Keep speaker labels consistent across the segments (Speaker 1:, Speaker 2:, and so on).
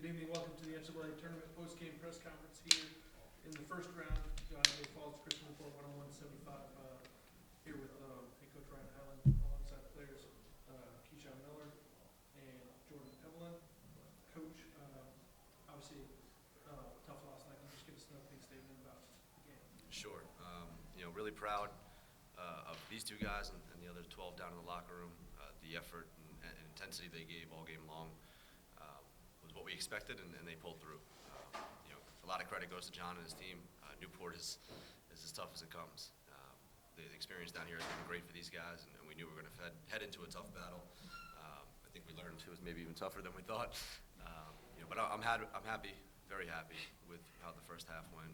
Speaker 1: Good evening. Welcome to the NCAA Tournament postgame press conference here in the first round. It falls Christian Newport 101-75 here with head coach Ryan Hyland alongside players Keyshawn Miller and Jordan Evelyn. Coach, obviously tough loss night. Can you just give us an opening statement about the game?
Speaker 2: Sure. Really proud of these two guys and the other 12 down in the locker room. The effort and intensity they gave all game long was what we expected, and they pulled through. A lot of credit goes to John and his team. Newport is as tough as it comes. The experience down here has been great for these guys, and we knew we were going to head into a tough battle. I think we learned it was maybe even tougher than we thought. But I'm happy, very happy with how the first half went.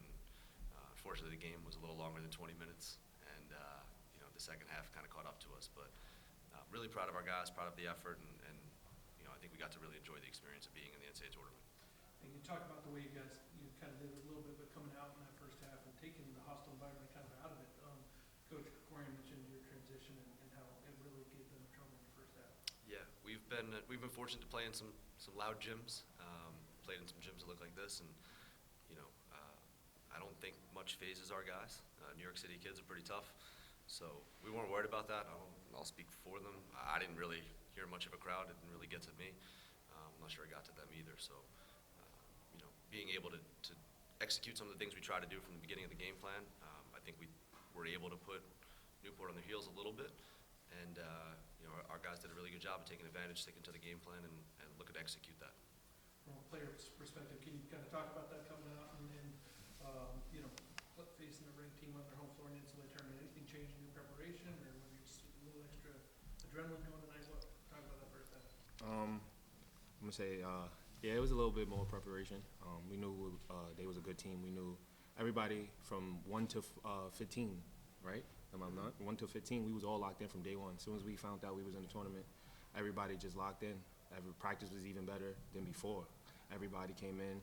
Speaker 2: Unfortunately, the game was a little longer than 20 minutes, and the second half kind of caught up to us. But really proud of our guys, proud of the effort, and I think we got to really enjoy the experience of being in the NCAA tournament.
Speaker 1: And you talk about the way you kind of did it a little bit, but coming out in that first half and taking the hostile environment kind of out of it. Coach Corian mentioned your transition and how it really gave them trouble in the first half.
Speaker 2: Yeah, we've been fortunate to play in some loud gyms. Played in some gyms that look like this, and I don't think much phases our guys. New York City kids are pretty tough, so we weren't worried about that. I'll speak for them. I didn't really hear much of a crowd. It didn't really get to me. I'm not sure it got to them either. So, being able to execute some of the things we try to do from the beginning of the game plan, I think we were able to put Newport on their heels a little bit. And, our guys did a really good job of taking advantage, sticking to the game plan, and looking to execute that.
Speaker 1: From a player's perspective, can you kind of talk about that coming out and facing a ranked team on their home floor in the NCAA tournament? Anything change in your preparation, or whether you just a little extra adrenaline going tonight? Talk about that first half.
Speaker 3: I'm gonna say, it was a little bit more preparation. We knew they was a good team. We knew everybody from 1 to 15, right? Am I not? 1 to 15, we was all locked in from day one. As soon as we found out we was in the tournament, everybody just locked in. Every practice was even better than before. Everybody came in.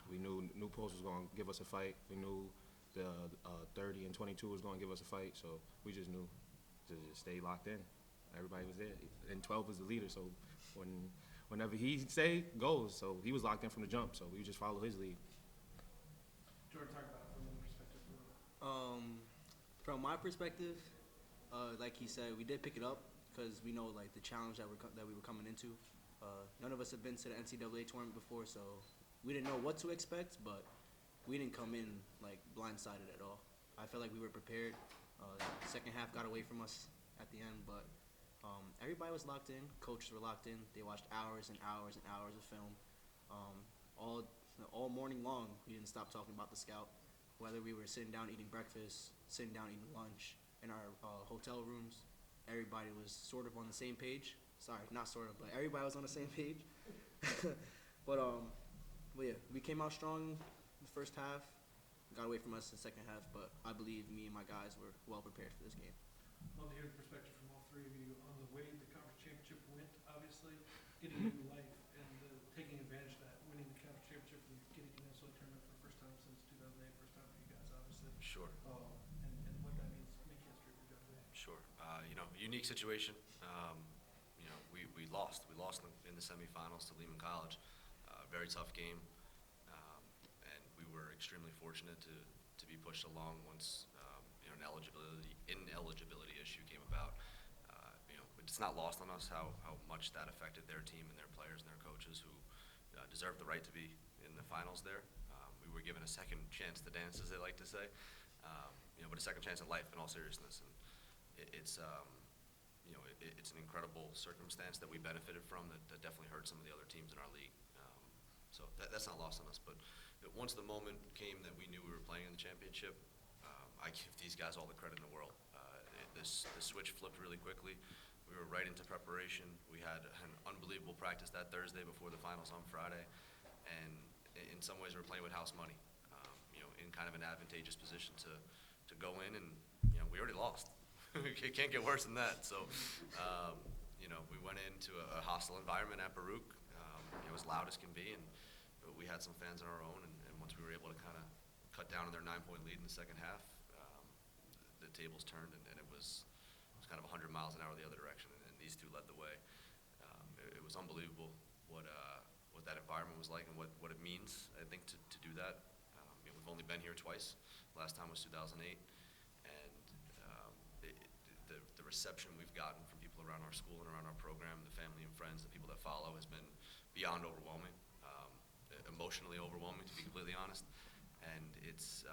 Speaker 3: We knew Newport was going to give us a fight. We knew the 30 and 22 was going to give us a fight. So we just knew to just stay locked in. Everybody was there. And 12 was the leader. So whenever he say goes, so he was locked in from the jump. So we just follow his lead.
Speaker 1: Jordan, talk about it from your perspective.
Speaker 4: From my perspective, like he said, we did pick it up because we know like the challenge that we were coming into. None of us have been to the NCAA tournament before, so we didn't know what to expect, but we didn't come in like blindsided at all. I felt like we were prepared. Second half got away from us at the end, but everybody was locked in. Coaches were locked in. They watched hours and hours and hours of film. All morning long, we didn't stop talking about the scout. Whether we were sitting down eating breakfast, sitting down eating lunch in our hotel rooms, everybody was sort of on the same page. Sorry, not sort of, but everybody was on the same page. But yeah, we came out strong in the first half. Got away from us in the second half, but I believe me and my guys were well prepared for this game.
Speaker 1: I'd love to hear the perspective from all three of you on the way the conference championship went, obviously, getting new life and taking advantage of that, winning the conference championship and getting to the NCAA tournament for the first time since 2008, first time for you guys, obviously.
Speaker 2: Sure.
Speaker 1: And what that means to make history for you guys today.
Speaker 2: Sure. Unique situation. We lost. We lost in the semifinals to Lehman College. Very tough game. And we were extremely fortunate to be pushed along once an ineligibility issue came about. It's not lost on us how much that affected their team and their players and their coaches who deserved the right to be in the finals there. We were given a second chance to dance, as they like to say, but a second chance at life in all seriousness. And it's an incredible circumstance that we benefited from that definitely hurt some of the other teams in our league. So that's not lost on us. But once the moment came that we knew we were playing in the championship, I give these guys all the credit in the world. The switch flipped really quickly. We were right into preparation. We had an unbelievable practice that Thursday before the finals on Friday. And in some ways, we were playing with house money, in kind of an advantageous position to go in. And, we already lost. It can't get worse than that. So, we went into a hostile environment at Baruch. It was loud as can be, and we had some fans on our own. And once we were able to kind of cut down on their 9-point lead in the second half, the tables turned, and it was kind of 100 miles an hour the other direction. And these two led the way. It was unbelievable what that environment was like and what it means, I think, to do that. We've only been here twice. Last time was 2008. And the reception we've gotten from people around our school and around our program, the family and friends, the people that follow, has been beyond overwhelming, emotionally overwhelming, to be completely honest. And it's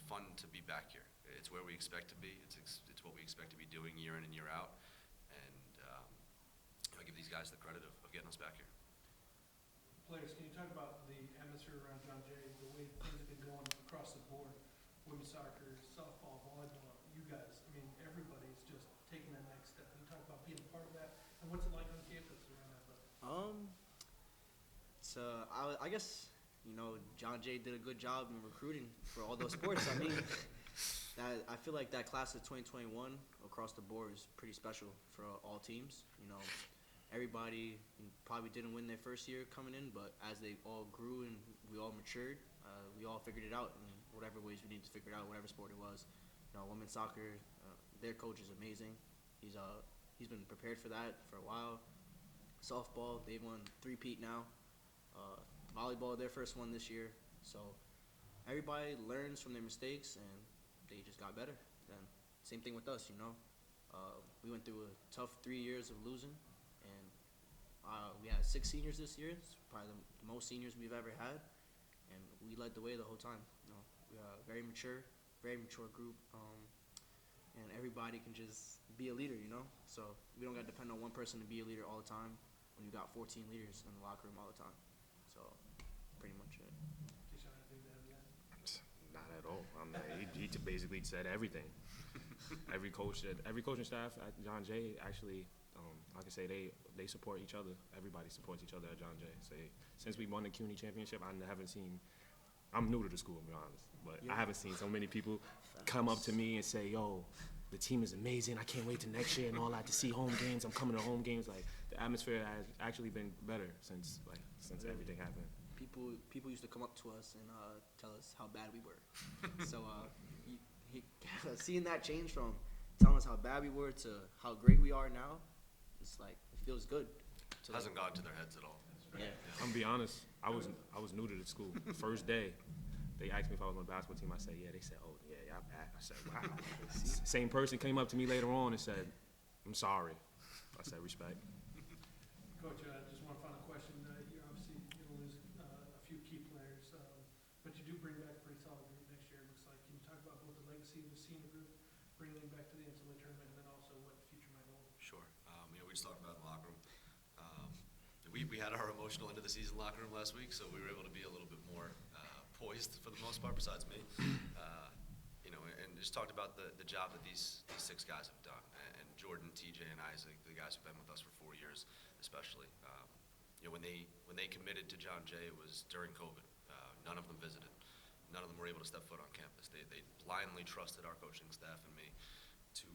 Speaker 2: fun to be back here. It's where we expect to be. It's what we expect to be doing year in and year out. And I give these guys the credit of getting us back here.
Speaker 1: Players, can you talk about the atmosphere around John Jay, the way things have been going across the board, women's soccer, softball, volleyball, you guys, I mean, everybody's just taking that next step. Can you talk about being a part of that, and what's it like on campus around athletics?
Speaker 4: I guess, John Jay did a good job in recruiting for all those sports. I mean, I feel like that class of 2021 across the board is pretty special for all teams. Everybody probably didn't win their first year coming in, but as they all grew and we all matured, we all figured it out in whatever ways we needed to figure it out, whatever sport it was. Women's soccer, their coach is amazing. He's been prepared for that for a while. Softball, they've won 3-peat now. Volleyball, their first one this year. So everybody learns from their mistakes, and they just got better. And same thing with us, we went through a tough 3 years of losing, and we had 6 seniors this year. It's probably the most seniors we've ever had, and we led the way the whole time. We are very mature group, and everybody can just be a leader, So we don't got to depend on one person to be a leader all the time when you got 14 leaders in the locker room all the time. So pretty much it.
Speaker 1: Keyshawn, anything to add to that?
Speaker 3: Not at all. He basically said everything. Every coaching staff at John Jay actually, like I say, they support each other. Everybody supports each other at John Jay. Since we won the CUNY championship, I haven't seen. I'm new to the school, to be honest, but I haven't seen so many people come up to me and say, "Yo, the team is amazing. I can't wait to next year and all that to see home games. I'm coming to home games." Like, the atmosphere has actually been better since everything happened.
Speaker 4: People used to come up to us and tell us how bad we were. So seeing that change from telling us how bad we were to how great we are now, it's like it feels good.
Speaker 2: It hasn't gotten to their heads at all.
Speaker 4: Yeah.
Speaker 3: I'm gonna be honest. I was new to the school. First day, they asked me if I was on the basketball team. I said, yeah. They said, oh, yeah, y'all bad. I said, wow. Same person came up to me later on and said, I'm sorry. I said, respect.
Speaker 1: Coach, just one final question. You're obviously going to lose a few key players, but you do bring back a pretty solid group next year, it looks like. Can you talk about both the legacy of the senior group, bringing them back to the NCAA tournament, and then also what the future might hold?
Speaker 2: Sure. We just talked about the locker room. We had our emotional end of the season locker room last week, so we were able to be a little bit more poised for the most part, besides me. And just talked about the job that these 6 guys have done, and Jordan, TJ, and Isaac, the guys who've been with us for 4 years, especially. When they committed to John Jay, it was during COVID. None of them visited. None of them were able to step foot on campus. They blindly trusted our coaching staff and me to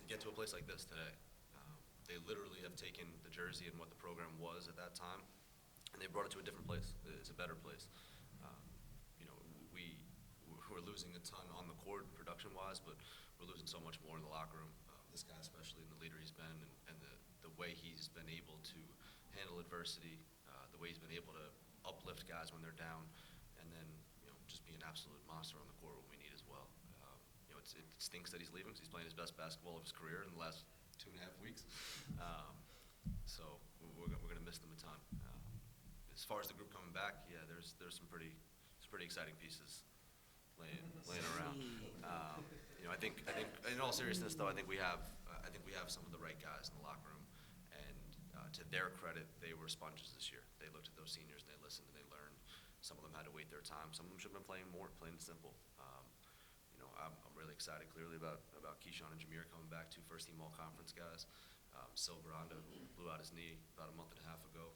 Speaker 2: get to a place like this today. They literally have taken the jersey and what the program was at that time, and they brought it to a different place. It's a better place. We're losing a ton on the court production-wise, but we're losing so much more in the locker room. This guy especially, and the leader he's been, and the way he's been able to handle adversity, the way he's been able to uplift guys when they're down, and then just be an absolute monster on the court when we need as well. It stinks that he's leaving because he's playing his best basketball of his career in the last 2.5 weeks. So we're going to miss them a ton. As far as the group coming back, yeah, there's some pretty exciting pieces laying around. I think in all seriousness though, I think we have some of the right guys in the locker room, and to their credit, they were sponges this year. They looked at those seniors and they listened and they learned. Some of them had to wait their time. Some of them should have been playing more, plain and simple. I'm really excited clearly about Keyshawn and Jameer coming back, 2 first-team all-conference guys. Sil Baranda, who blew out his knee about a month and a half ago,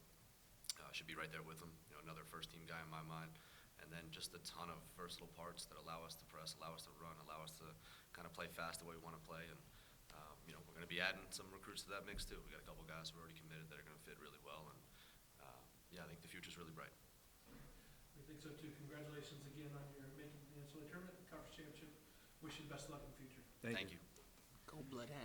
Speaker 2: should be right there with him. Another first-team guy in my mind. And then just a ton of versatile parts that allow us to press, allow us to run, allow us to kind of play fast the way we want to play. And we're going to be adding some recruits to that mix too. We got a couple guys who are already committed that are going to fit really well. And I think the future's really bright.
Speaker 1: We think so too. Congratulations again on your making the NCAA tournament, conference championship. Wish you the best of luck in the future.
Speaker 3: Thank you.
Speaker 4: Go Bloodhound.